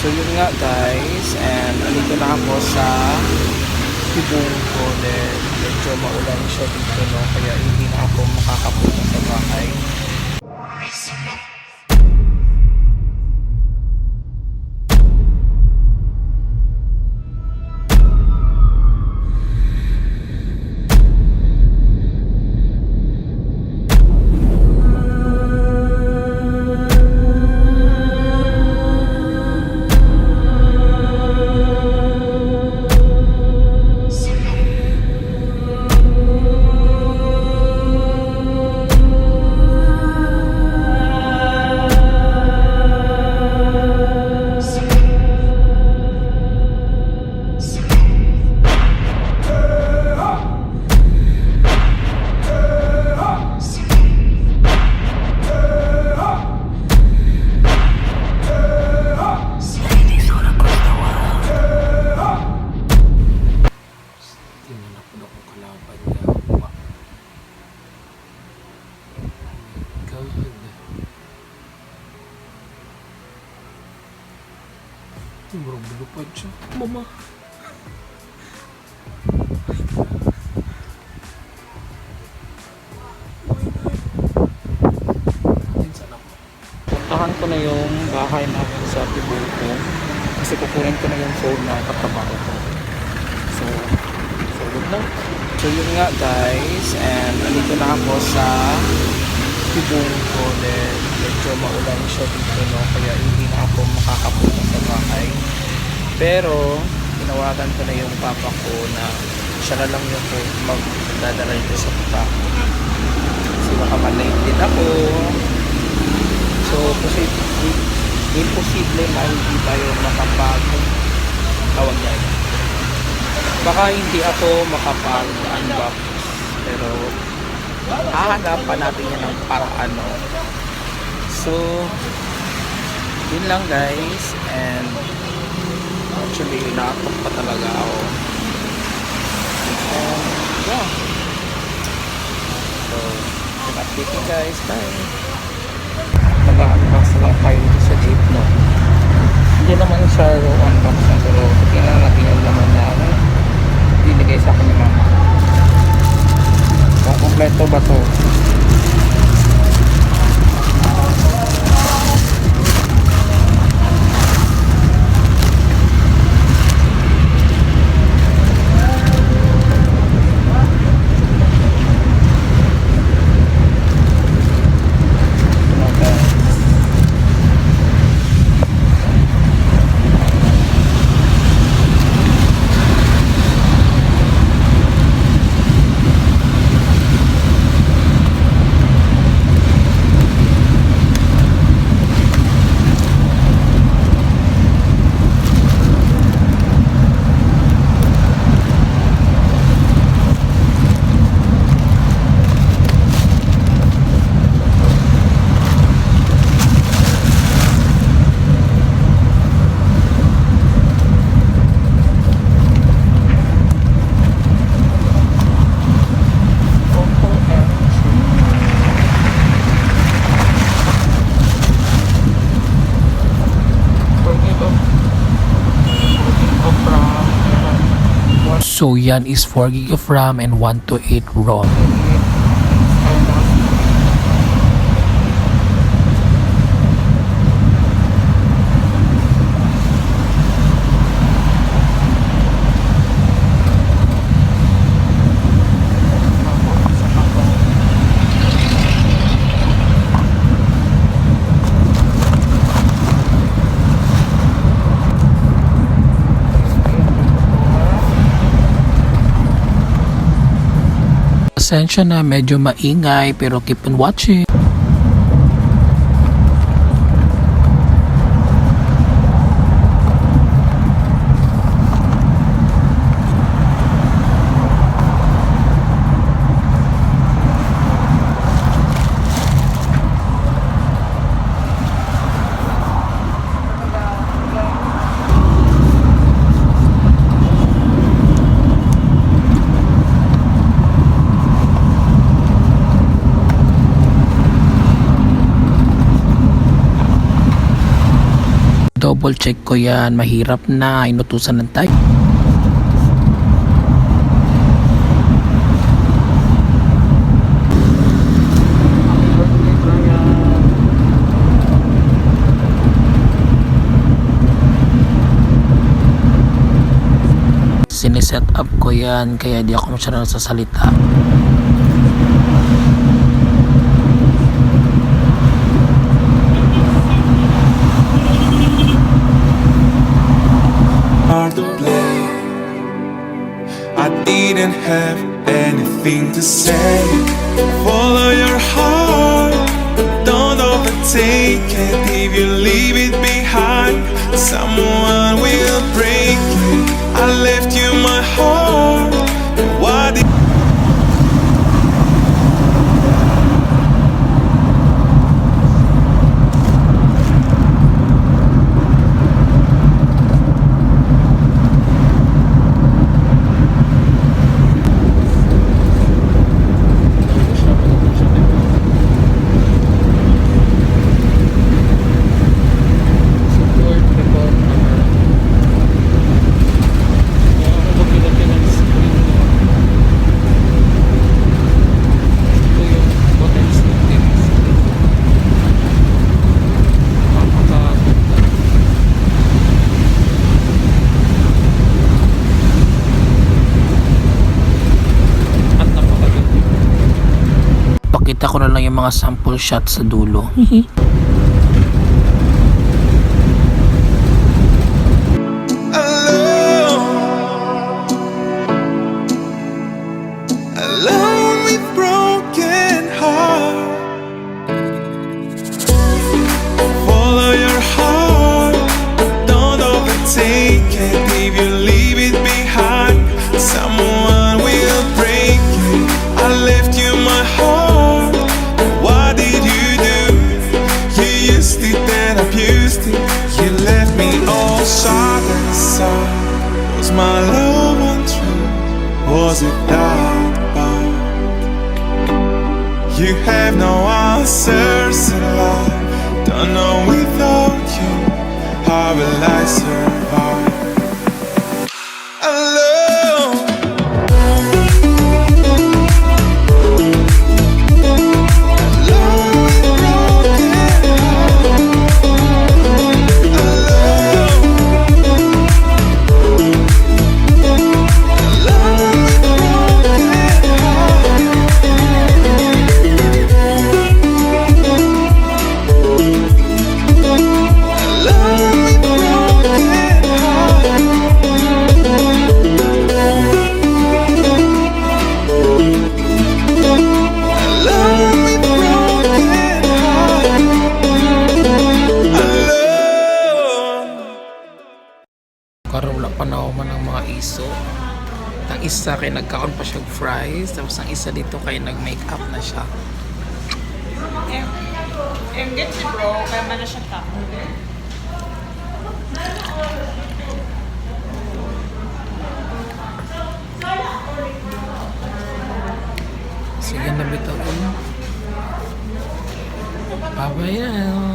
So yun nga guys, and andito na ako sa Puco. Then medyo maulan siya dito, no, kaya hindi na ako makakapunta sa bahay. Bro, bulupad siya. Mama. Puntahan ko na yung bahay namin sa Puco kasi kukunin ko na yung phone na katrabaho ko. So good na. So yun nga guys, and andito na ako sa Puco. Then medyo maulan siya dito, no, kaya hindi na ako makakapunta sa bahay. Pero tinawagan ko na yung papa ko na siya na lang yung magdadala dito sa pupa ko kasi baka malate din ako. So imposible na hindi tayo tawag niya, baka hindi ako makapag-unbox, pero hahanapan natin yan ng paraan, no? So yun lang guys, and actually nakatok pa talaga ako, and yeah, so update you guys, bye. Nag-unbox lang tayo dito sa Jeepney. Hindi naman siya unbox na, pero tingnan natin yung laman na binigay sa akin ni mama. Kung kompleto ba to. So yan is 4 GB of RAM and 128 ROM. Pasensya na, medyo maingay, pero keep on watching. Dinouble check ko yan. Mahirap na. Inutusan ng tayo. Siniset up ko yan kaya di ako masyadong nasasalita. Hard to play. I didn't have anything to say. Follow your heart, don't overtake it. If you leave it behind, someone will break it. I left you my heart. Why did Pakita ko na lang yung mga sample shots sa dulo. alone with broken heart? Follow your heart, don't overtake it. If you leave it behind, someone will break it. I left you my heart. What did you do? You used it and abused it. You left me all shattered inside. Was my love untrue? Was it that bad? You have no answers in life. Don't know without you, how will I survive? Alone. Alone with broken heart. Alone. Alone with broken heart. Alone with broken heart. Alone with broken heart. Alone. Karon wala pa nauman ng mga iso. Ang isa kay nagkaon pa siya fries, tapos ang isa dito kay nag-make up na siya. Get si bro, kaya man na siya ka. Sige na bitaw ko. Bye-bye na.